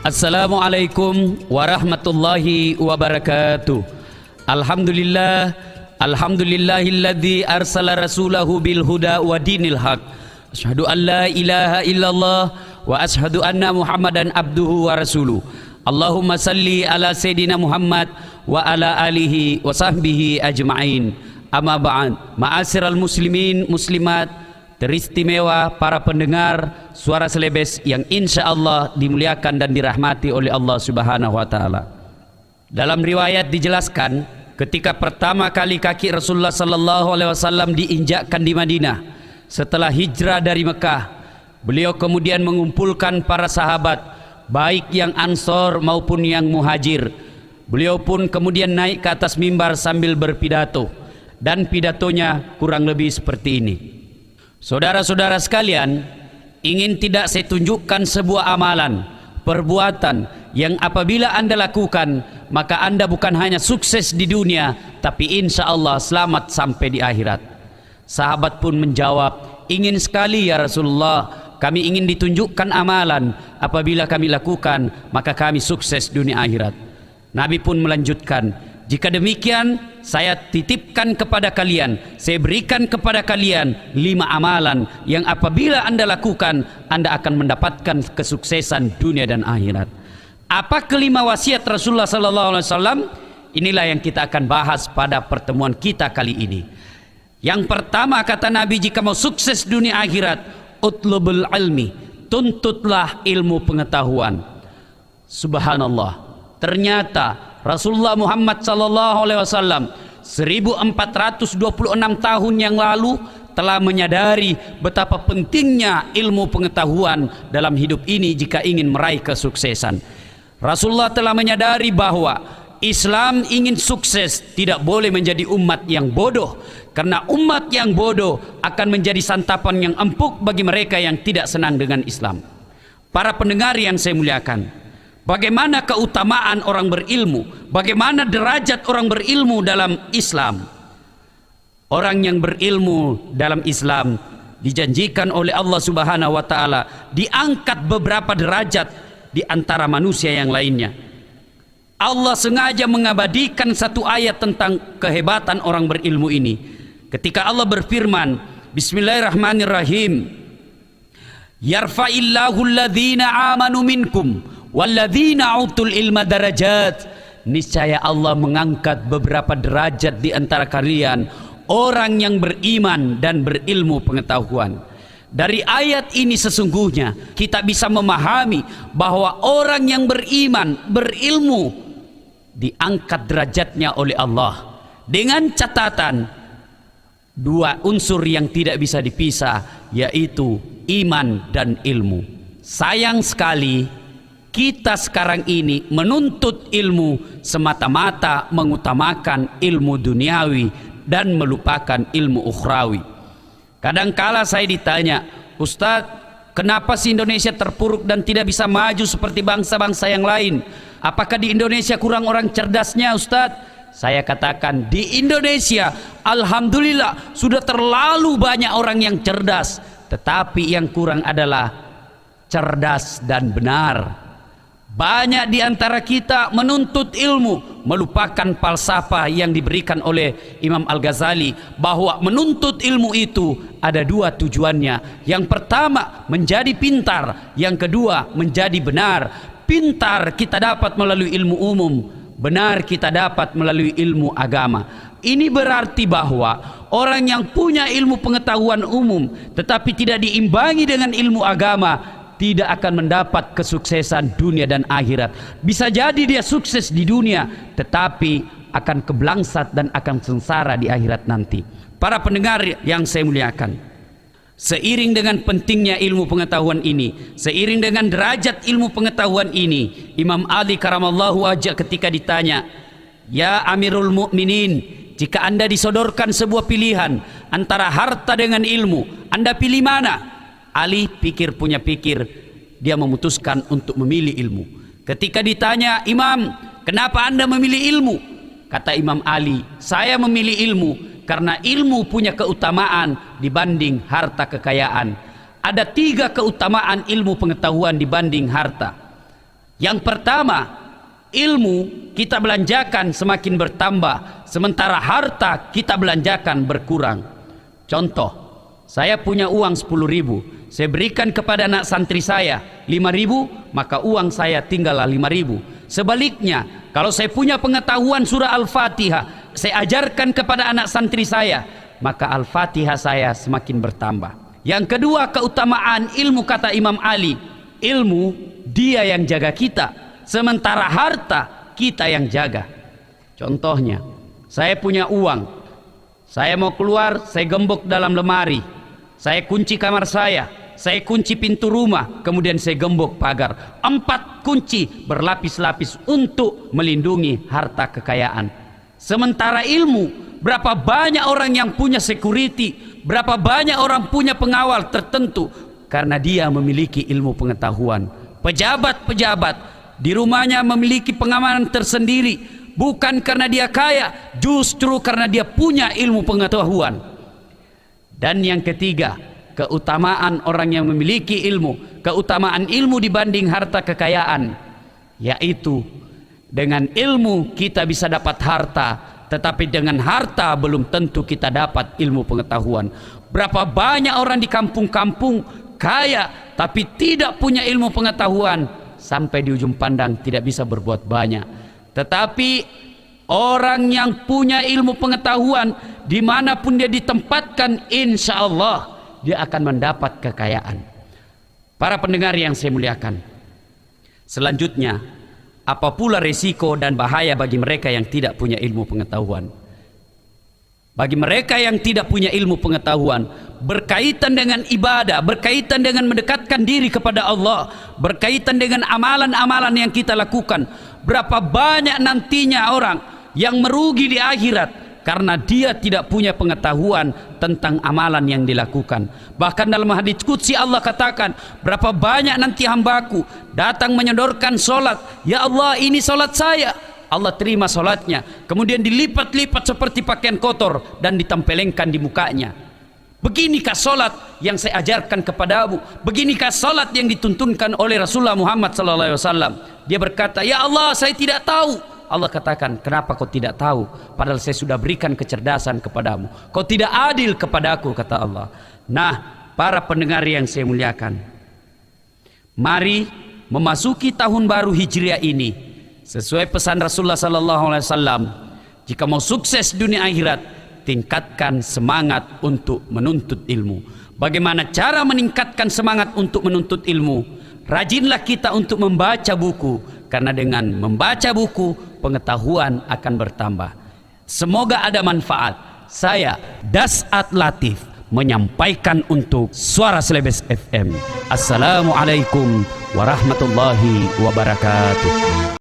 Assalamualaikum warahmatullahi wabarakatuh. Alhamdulillah, alhamdulillahilladzi arsala rasulahu bil huda wa dinil haq. Asyhadu an la ilaha illallah wa asyhadu anna Muhammadan abduhu wa rasuluh. Allahumma salli ala sayyidina Muhammad wa ala alihi wa sahbihi ajma'in. Amma ba'd. Ma'asyiral muslimin muslimat, teristimewa para pendengar suara selebes yang insya Allah dimuliakan dan dirahmati oleh Allah Subhanahu wa Ta'ala. Dalam riwayat dijelaskan, ketika pertama kali kaki Rasulullah Sallallahu Alaihi Wasallam diinjakkan di Madinah setelah hijrah dari Mekah, beliau kemudian mengumpulkan para sahabat, baik yang Ansor maupun yang Muhajir. Beliau pun kemudian naik ke atas mimbar sambil berpidato, dan pidatonya kurang lebih seperti ini. Saudara-saudara sekalian, ingin tidak saya tunjukkan sebuah amalan, perbuatan yang apabila Anda lakukan, maka Anda bukan hanya sukses di dunia, tapi insya Allah selamat sampai di akhirat. Sahabat pun menjawab, ingin sekali ya Rasulullah, kami ingin ditunjukkan amalan, apabila kami lakukan, maka kami sukses dunia akhirat. Nabi pun melanjutkan, jika demikian, saya titipkan kepada kalian, saya berikan kepada kalian 5 amalan yang apabila Anda lakukan, Anda akan mendapatkan kesuksesan dunia dan akhirat. Apa kelima wasiat Rasulullah Sallallahu Alaihi Wasallam? Inilah yang kita akan bahas pada pertemuan kita kali ini. Yang pertama kata Nabi, jika mau sukses dunia akhirat, utlubul ilmi, tuntutlah ilmu pengetahuan. Subhanallah, ternyata Rasulullah Muhammad Sallallahu Alaihi Wasallam 1426 tahun yang lalu telah menyadari betapa pentingnya ilmu pengetahuan dalam hidup ini jika ingin meraih kesuksesan. Rasulullah telah menyadari bahwa Islam ingin sukses tidak boleh menjadi umat yang bodoh, karena umat yang bodoh akan menjadi santapan yang empuk bagi mereka yang tidak senang dengan Islam. Para pendengar yang saya muliakan, bagaimana keutamaan orang berilmu, bagaimana derajat orang berilmu dalam Islam. Orang yang berilmu dalam Islam dijanjikan oleh Allah Subhanahu wa Ta'ala diangkat beberapa derajat di antara manusia yang lainnya. Allah sengaja mengabadikan satu ayat tentang kehebatan orang berilmu ini. Ketika Allah berfirman, Bismillahirrahmanirrahim, Yarfa'illahu alladhina amanu minkum walladzina utul ilma darajat. Niscaya Allah mengangkat beberapa derajat di antara kalian, orang yang beriman dan berilmu pengetahuan. Dari ayat ini sesungguhnya kita bisa memahami bahwa orang yang beriman, berilmu, diangkat derajatnya oleh Allah, dengan catatan 2 unsur yang tidak bisa dipisah, yaitu iman dan ilmu. Sayang sekali kita sekarang ini menuntut ilmu semata-mata mengutamakan ilmu duniawi dan melupakan ilmu ukhrawi. Kadangkala saya ditanya, Ustadz, kenapa sih Indonesia terpuruk dan tidak bisa maju seperti bangsa-bangsa yang lain? Apakah di Indonesia kurang orang cerdasnya, Ustadz? Saya katakan, di Indonesia alhamdulillah sudah terlalu banyak orang yang cerdas, tetapi yang kurang adalah cerdas dan benar. Banyak di antara kita menuntut ilmu, melupakan falsafah yang diberikan oleh Imam Al-Ghazali, bahwa menuntut ilmu itu ada 2 tujuannya. Yang pertama menjadi pintar, yang kedua menjadi benar. Pintar kita dapat melalui ilmu umum, benar kita dapat melalui ilmu agama. Ini berarti bahwa orang yang punya ilmu pengetahuan umum tetapi tidak diimbangi dengan ilmu agama tidak akan mendapat kesuksesan dunia dan akhirat. Bisa jadi dia sukses di dunia, tetapi akan keblangsat dan akan sengsara di akhirat nanti. Para pendengar yang saya muliakan, seiring dengan pentingnya ilmu pengetahuan ini, seiring dengan derajat ilmu pengetahuan ini, Imam Ali karamallahu wajhah ketika ditanya, ya Amirul Mukminin, jika Anda disodorkan sebuah pilihan antara harta dengan ilmu, Anda pilih mana? Ali pikir punya pikir, dia memutuskan untuk memilih ilmu. Ketika ditanya, Imam, kenapa Anda memilih ilmu? Kata Imam Ali, saya memilih ilmu karena ilmu punya keutamaan dibanding harta kekayaan. Ada 3 keutamaan ilmu pengetahuan dibanding harta. Yang pertama, ilmu kita belanjakan semakin bertambah, sementara harta kita belanjakan berkurang. Contoh, saya punya uang 10.000, saya berikan kepada anak santri saya 5.000, maka uang saya tinggallah 5.000. Sebaliknya, kalau saya punya pengetahuan surah Al-Fatihah, saya ajarkan kepada anak santri saya, maka Al-Fatihah saya semakin bertambah. Yang kedua, keutamaan ilmu, kata Imam Ali, ilmu dia yang jaga kita, sementara harta kita yang jaga. Contohnya, saya punya uang, saya mau keluar, saya gembok dalam lemari, saya kunci kamar saya kunci pintu rumah, kemudian saya gembok pagar. 4 kunci berlapis-lapis untuk melindungi harta kekayaan. Sementara ilmu, berapa banyak orang yang punya security, berapa banyak orang punya pengawal tertentu karena dia memiliki ilmu pengetahuan. Pejabat-pejabat di rumahnya memiliki pengamanan tersendiri, bukan karena dia kaya, justru karena dia punya ilmu pengetahuan. Dan yang ketiga, keutamaan orang yang memiliki ilmu, keutamaan ilmu dibanding harta kekayaan, yaitu dengan ilmu kita bisa dapat harta, tetapi dengan harta belum tentu kita dapat ilmu pengetahuan. Berapa banyak orang di kampung-kampung kaya tapi tidak punya ilmu pengetahuan, sampai di ujung pandang tidak bisa berbuat banyak. Tetapi orang yang punya ilmu pengetahuan, dimanapun dia ditempatkan, insya Allah dia akan mendapat kekayaan. Para pendengar yang saya muliakan, selanjutnya, apa pula resiko dan bahaya bagi mereka yang tidak punya ilmu pengetahuan? Bagi mereka yang tidak punya ilmu pengetahuan, berkaitan dengan ibadah, berkaitan dengan mendekatkan diri kepada Allah, berkaitan dengan amalan-amalan yang kita lakukan, berapa banyak nantinya orang yang merugi di akhirat karena dia tidak punya pengetahuan tentang amalan yang dilakukan. Bahkan dalam hadits qudsi Allah katakan, berapa banyak nanti hambaku datang menyodorkan solat, ya Allah ini solat saya, Allah terima solatnya, kemudian dilipat-lipat seperti pakaian kotor dan ditempelengkan di mukanya. Beginikah solat yang saya ajarkan kepadamu? Beginikah solat yang dituntunkan oleh Rasulullah Muhammad SAW? Dia berkata, ya Allah saya tidak tahu. Allah katakan, kenapa kau tidak tahu? Padahal saya sudah berikan kecerdasan kepadamu. Kau tidak adil kepadaku, kata Allah. Nah, para pendengar yang saya muliakan, mari memasuki tahun baru Hijriah ini, sesuai pesan Rasulullah SAW, jika mau sukses dunia akhirat, tingkatkan semangat untuk menuntut ilmu. Bagaimana cara meningkatkan semangat untuk menuntut ilmu? Rajinlah kita untuk membaca buku, karena dengan membaca buku pengetahuan akan bertambah. Semoga ada manfaat. Saya Das'at Latif menyampaikan untuk Suara Celebes FM. Assalamualaikum warahmatullahi wabarakatuh.